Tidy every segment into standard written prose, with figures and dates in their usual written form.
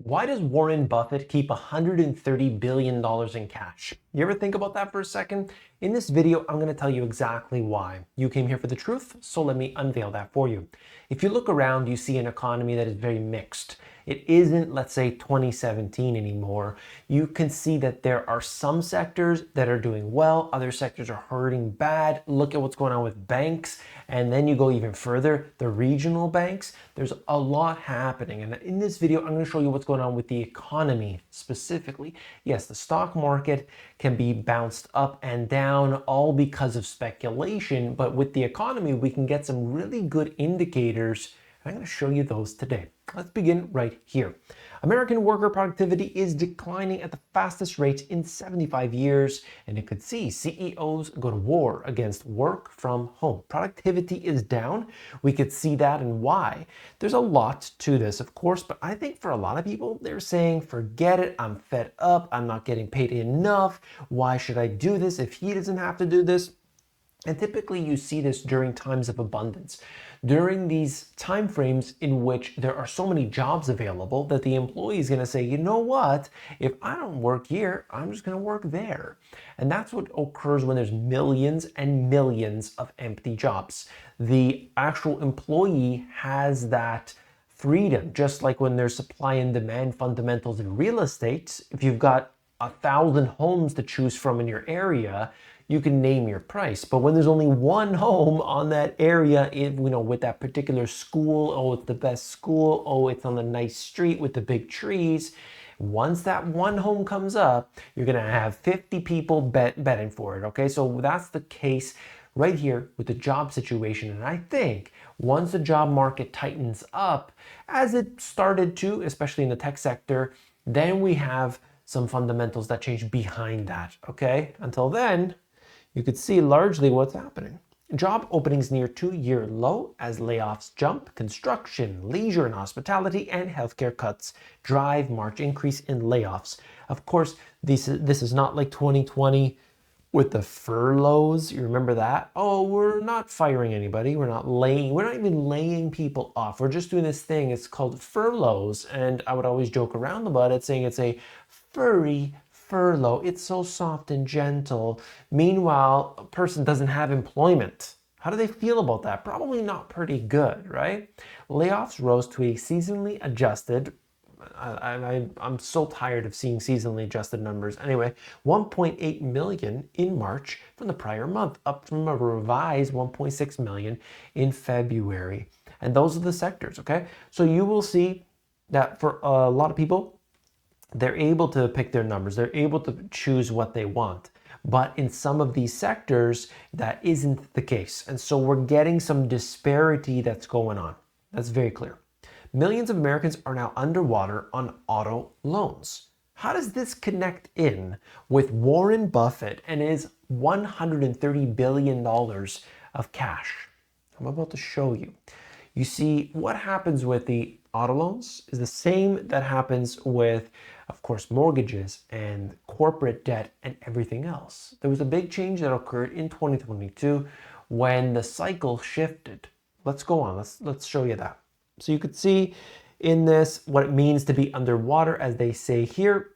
Why does Warren Buffett keep $130 billion in cash? You ever think about that for a second? In this video, I'm going to tell you exactly why. You came here for the truth, so let me unveil that for you. If you look around, you see an economy that is very mixed. It isn't, let's say, 2017 anymore. You can see that there are some sectors that are doing well, other sectors are hurting bad. Look at what's going on with banks, and then you go even further, the regional banks. There's a lot happening, and in this video, I'm going to show you what's going on with the economy specifically. Yes, the stock market can be bounced up and down, all because of speculation, but with the economy, we can get some really good indicators. I'm going to show you those today. Let's begin right here. American worker productivity is declining at the fastest rate in 75 years, and you could see CEOs go to war against work from home. Productivity is down. We could see that and why. There's a lot to this, of course, but I think for a lot of people, they're saying, forget it, I'm fed up, I'm not getting paid enough. Why should I do this if he doesn't have to do this? And typically you see this during times of abundance, during these time frames in which there are so many jobs available that the employee is going to say, you know what, if I don't work here, I'm just going to work there. And that's what occurs when there's millions and millions of empty jobs. The actual employee has that freedom, just like when there's supply and demand fundamentals in real estate. If you've got 1,000 homes to choose from in your area, you can name your price. But when there's only one home on that area, with that particular school, oh, it's the best school, oh, it's on the nice street with the big trees. Once that one home comes up, you're gonna have 50 people betting for it, okay? So that's the case right here with the job situation. And I think once the job market tightens up, as it started to, especially in the tech sector, then we have some fundamentals that change behind that, okay? Until then, you could see largely what's happening. Job openings near 2-year low as layoffs jump. Construction, leisure and hospitality, and healthcare cuts drive March increase in layoffs. Of course, this is not like 2020 with the furloughs. You remember that? Oh, we're not firing anybody. We're not even laying people off. We're just doing this thing. It's called furloughs. And I would always joke around about it, saying it's a furry furlough. It's so soft and gentle. Meanwhile, a person doesn't have employment. How do they feel about that? Probably not pretty good, right? Layoffs rose to a seasonally adjusted, I'm so tired of seeing seasonally adjusted numbers. Anyway, 1.8 million in March from the prior month, up from a revised 1.6 million in February. And those are the sectors, okay? So you will see that for a lot of people, they're able to pick their numbers. They're able to choose what they want. But in some of these sectors, that isn't the case. And so we're getting some disparity that's going on. That's very clear. Millions of Americans are now underwater on auto loans. How does this connect in with Warren Buffett and his $130 billion of cash? I'm about to show you. You see, what happens with the auto loans is the same that happens with, of course, mortgages and corporate debt and everything else. There was a big change that occurred in 2022 when the cycle shifted. Let's go on. Let's show you that. So you could see in this what it means to be underwater, as they say here.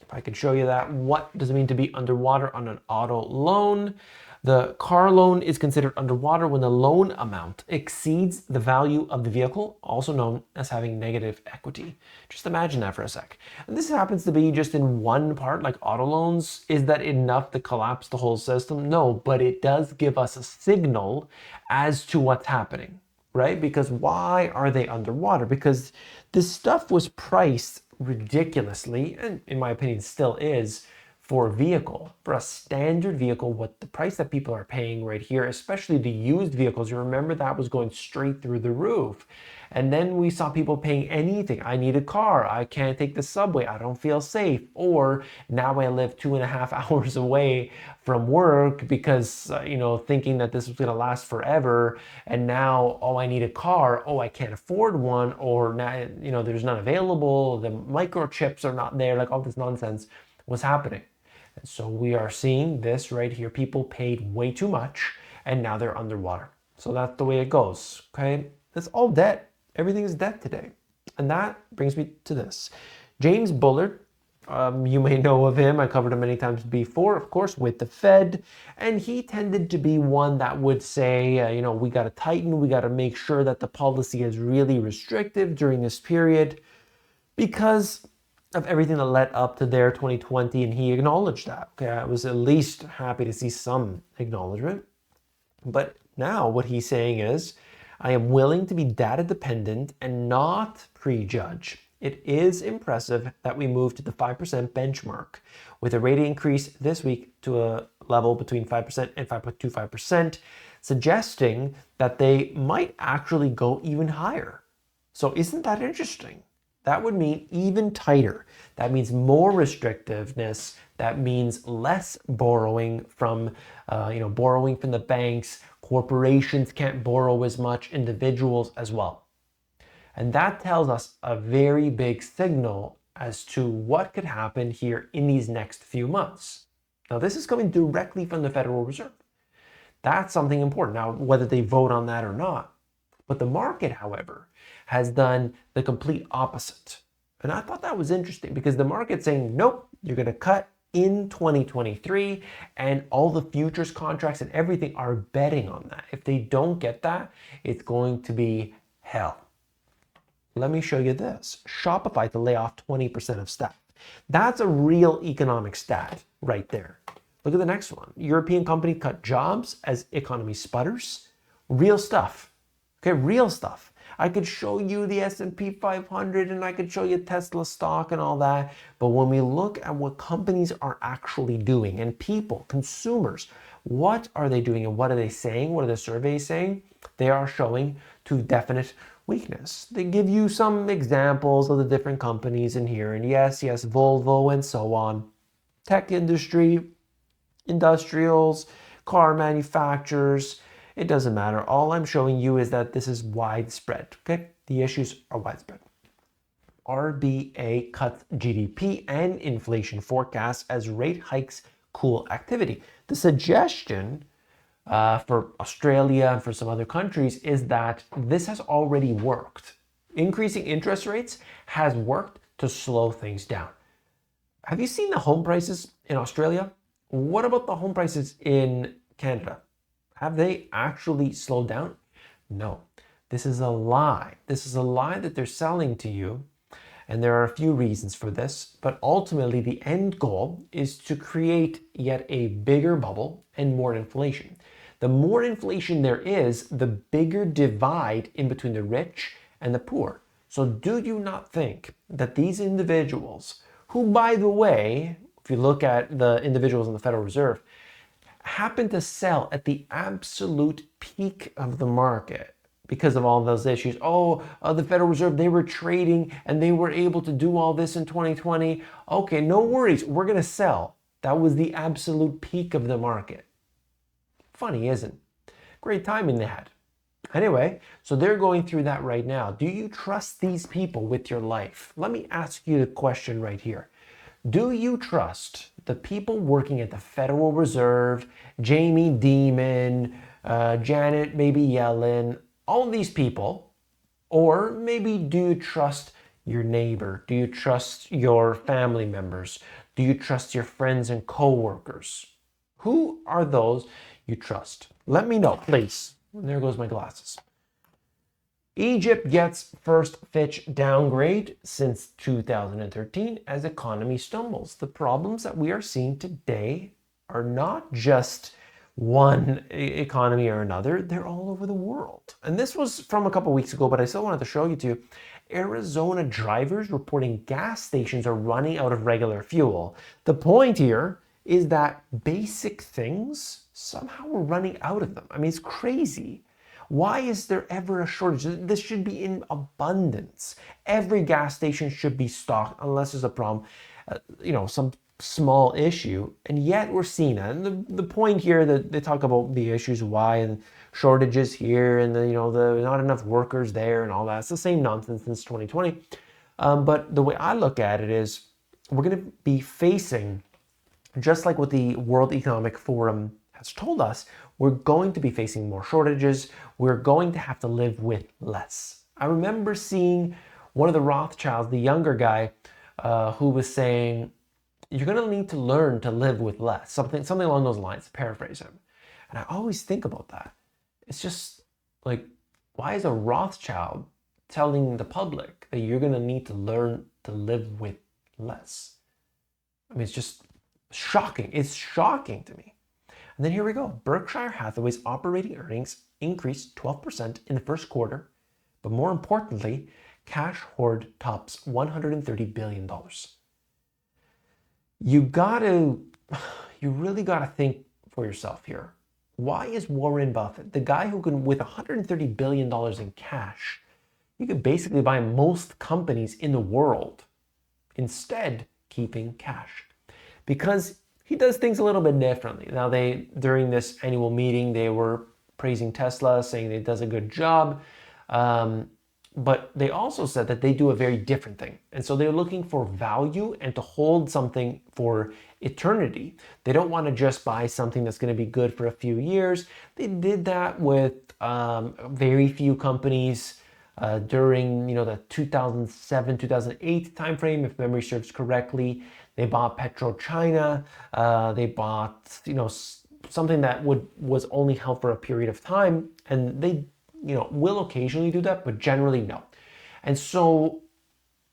If I could show you that, what does it mean to be underwater on an auto loan? The car loan is considered underwater when the loan amount exceeds the value of the vehicle, also known as having negative equity. Just imagine that for a sec. And this happens to be just in one part, like auto loans. Is that enough to collapse the whole system? No, but it does give us a signal as to what's happening, right? Because why are they underwater? Because this stuff was priced ridiculously, and in my opinion still is, for a vehicle, for a standard vehicle, what the price that people are paying right here, especially the used vehicles, you remember that was going straight through the roof. And then we saw people paying anything. I need a car. I can't take the subway. I don't feel safe. Or now I live 2.5 hours away from work because, thinking that this was going to last forever. And now, oh, I need a car. Oh, I can't afford one. Or now, there's none available. The microchips are not there. Like all this nonsense was happening. And so we are seeing this right here. People paid way too much and now they're underwater. So that's the way it goes, okay? It's all debt. Everything is debt today. And that brings me to this. James Bullard, you may know of him. I covered him many times before, of course, with the Fed. And he tended to be one that would say, we got to tighten. We got to make sure that the policy is really restrictive during this period because of everything that led up to their 2020. And he acknowledged that. Okay, I was at least happy to see some acknowledgement. But now what he's saying is, I am willing to be data dependent and not prejudge. It is impressive that we moved to the 5% benchmark with a rate increase this week to a level between 5% and 5.25%, suggesting that they might actually go even higher. So isn't that interesting? That would mean even tighter. That means more restrictiveness. That means less borrowing from the banks. Corporations can't borrow as much, individuals as well. And that tells us a very big signal as to what could happen here in these next few months. Now, this is coming directly from the Federal Reserve. That's something important. Now, whether they vote on that or not. But the market, however, has done the complete opposite. And I thought that was interesting because the market's saying, nope, you're going to cut in 2023, and all the futures contracts and everything are betting on that. If they don't get that, it's going to be hell. Let me show you this. Shopify to lay off 20% of staff. That's a real economic stat right there. Look at the next one. European company cut jobs as economy sputters. Real stuff. Okay, real stuff. I could show you the S&P 500 and I could show you Tesla stock and all that. But when we look at what companies are actually doing and people, consumers, what are they doing and what are they saying? What are the surveys saying? They are showing to definite weakness. They give you some examples of the different companies in here. And yes, Volvo and so on. Tech industry, industrials, car manufacturers. It doesn't matter. All I'm showing you is that this is widespread, okay? The issues are widespread. RBA cuts GDP and inflation forecasts as rate hikes cool activity. The suggestion for Australia and for some other countries is that this has already worked. Increasing interest rates has worked to slow things down. Have you seen the home prices in Australia? What about the home prices in Canada? Have they actually slowed down? No. This is a lie. This is a lie that they're selling to you. And there are a few reasons for this, but ultimately the end goal is to create yet a bigger bubble and more inflation. The more inflation there is, the bigger divide in between the rich and the poor. So do you not think that these individuals, who by the way, if you look at the individuals in the Federal Reserve, happen to sell at the absolute peak of the market because of all those issues. The Federal Reserve, they were trading and they were able to do all this in 2020. Okay, no worries, we're going to sell. That was the absolute peak of the market. Funny, isn't it? Great timing they had. Anyway, so they're going through that right now. Do you trust these people with your life? Let me ask you the question right here. Do you trust the people working at the Federal Reserve, Jamie Dimon, Janet maybe Yellen, all these people? Or maybe do you trust your neighbor? Do you trust your family members? Do you trust your friends and coworkers? Who are those you trust? Let me know, please. And there goes my glasses. Egypt gets first Fitch downgrade since 2013 as economy stumbles. The problems that we are seeing today are not just one economy or another, they're all over the world. And this was from a couple weeks ago, but I still wanted to show you to Arizona drivers reporting gas stations are running out of regular fuel. The point here is that basic things, somehow we're running out of them. I mean, it's crazy. Why is there ever a shortage? This should be in abundance. Every gas station should be stocked unless there's a problem, some small issue. And yet we're seeing that. And the point here that they talk about the issues, why, and shortages here, and the not enough workers there and all that. It's the same nonsense since 2020. But the way I look at it is we're going to be facing, just like what the World Economic Forum has told us, we're going to be facing more shortages. We're going to have to live with less. I remember seeing one of the Rothschilds, the younger guy, who was saying, you're going to need to learn to live with less, something along those lines, paraphrase him. And I always think about that. It's just like, why is a Rothschild telling the public that you're going to need to learn to live with less? I mean, it's just shocking. It's shocking to me. And then here we go. Berkshire Hathaway's operating earnings increased 12% in the first quarter, but more importantly, cash hoard tops $130 billion. You really gotta think for yourself here. Why is Warren Buffett, the guy who can, with $130 billion in cash, you could basically buy most companies in the world, instead keeping cash? Because he does things a little bit differently. Now, during this annual meeting, they were praising Tesla, saying it does a good job. But they also said that they do a very different thing. And so they're looking for value and to hold something for eternity. They don't want to just buy something that's going to be good for a few years. They did that with very few companies during the 2007, 2008 timeframe, if memory serves correctly. They bought PetroChina. They bought something that was only held for a period of time, and they will occasionally do that, but generally no. And so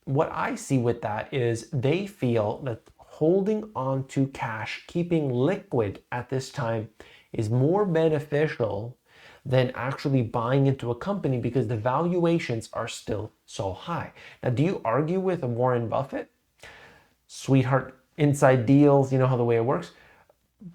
what I see with that is they feel that holding on to cash, keeping liquid at this time, is more beneficial than actually buying into a company because the valuations are still so high. Now, do you argue with Warren Buffett? Sweetheart inside deals, you know how the way it works.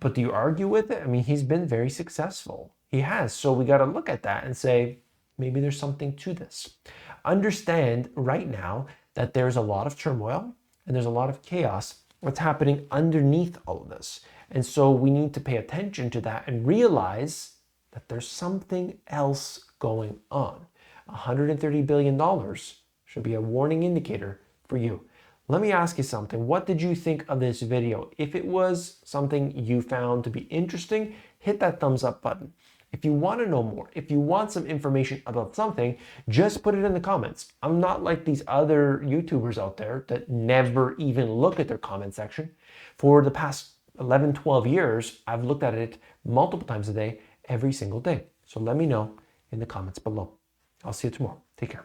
But do you argue with it? I mean, he's been very successful. He has. So we got to look at that and say, maybe there's something to this. Understand right now that there's a lot of turmoil and there's a lot of chaos that's happening underneath all of this. And so we need to pay attention to that and realize that there's something else going on. $130 billion should be a warning indicator for you. Let me ask you something. What did you think of this video? If it was something you found to be interesting, hit that thumbs up button. If you want to know more, if you want some information about something, just put it in the comments. I'm not like these other YouTubers out there that never even look at their comment section. For the past 11, 12 years, I've looked at it multiple times a day, every single day. So let me know in the comments below. I'll see you tomorrow. Take care.